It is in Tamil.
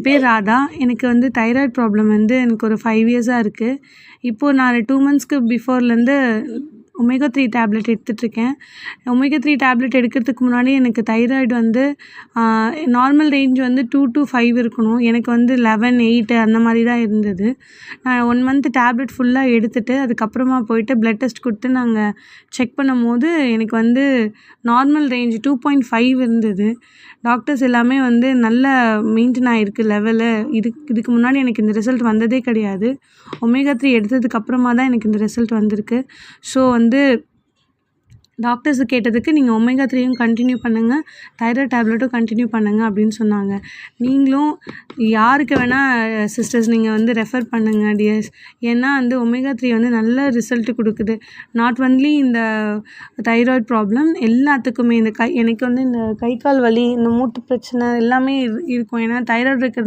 பேர் ராதா. எனக்கு வந்து தைராய்டு ப்ராப்ளம் வந்து எனக்கு ஒரு 5 இயர்ஸாக இருக்குது. இப்போது நான் 2 மந்த்ஸ்க்கு பிஃபோர்லேருந்து ஒமேகா 3 டேப்லெட் எடுத்துகிட்ருக்கேன். ஒமேகா 3 டேப்லெட் எடுக்கிறதுக்கு முன்னாடி எனக்கு தைராய்டு வந்து நார்மல் ரேஞ்ச் வந்து 2 to 5 இருக்கணும். எனக்கு வந்து 11, 8 அந்த மாதிரி தான் இருந்தது. நான் 1 மந்த் டேப்லெட் ஃபுல்லாக எடுத்துகிட்டு அதுக்கப்புறமா போயிட்டு ப்ளட் டெஸ்ட் கொடுத்து நாங்கள் செக் பண்ணும்போது எனக்கு வந்து நார்மல் ரேஞ்ச் 2.5 இருந்தது. டாக்டர்ஸ் எல்லாமே வந்து நல்ல மெயின்டெயின் ஆகிருக்கு லெவலு. இதுக்கு முன்னாடி எனக்கு இந்த ரிசல்ட் வந்ததே கிடையாது. ஒமேகா 3 எடுத்ததுக்கு அப்புறமா தான் எனக்கு இந்த ரிசல்ட் வந்திருக்கு. ஸோ வந்து டாக்டர்ஸு கேட்டதுக்கு நீங்கள் ஒமேகா 3யும் கண்டினியூ பண்ணுங்கள், தைராய்டு டேப்லெட்டும் கண்டினியூ பண்ணுங்கள் அப்படின்னு சொன்னாங்க. நீங்களும் யாருக்கு வேணால் சிஸ்டர்ஸ் நீங்கள் வந்து ரெஃபர் பண்ணுங்கள் டியர்ஸ். ஏன்னா வந்து ஒமேகா 3 வந்து நல்ல ரிசல்ட்டு கொடுக்குது. நாட் ஒன்லி இந்த தைராய்டு ப்ராப்ளம், எல்லாத்துக்குமே எனக்கு வந்து இந்த கை கால் வலி, இந்த மூட்டு பிரச்சனை எல்லாமே இருக்கும். ஏன்னா தைராய்டு இருக்கிறது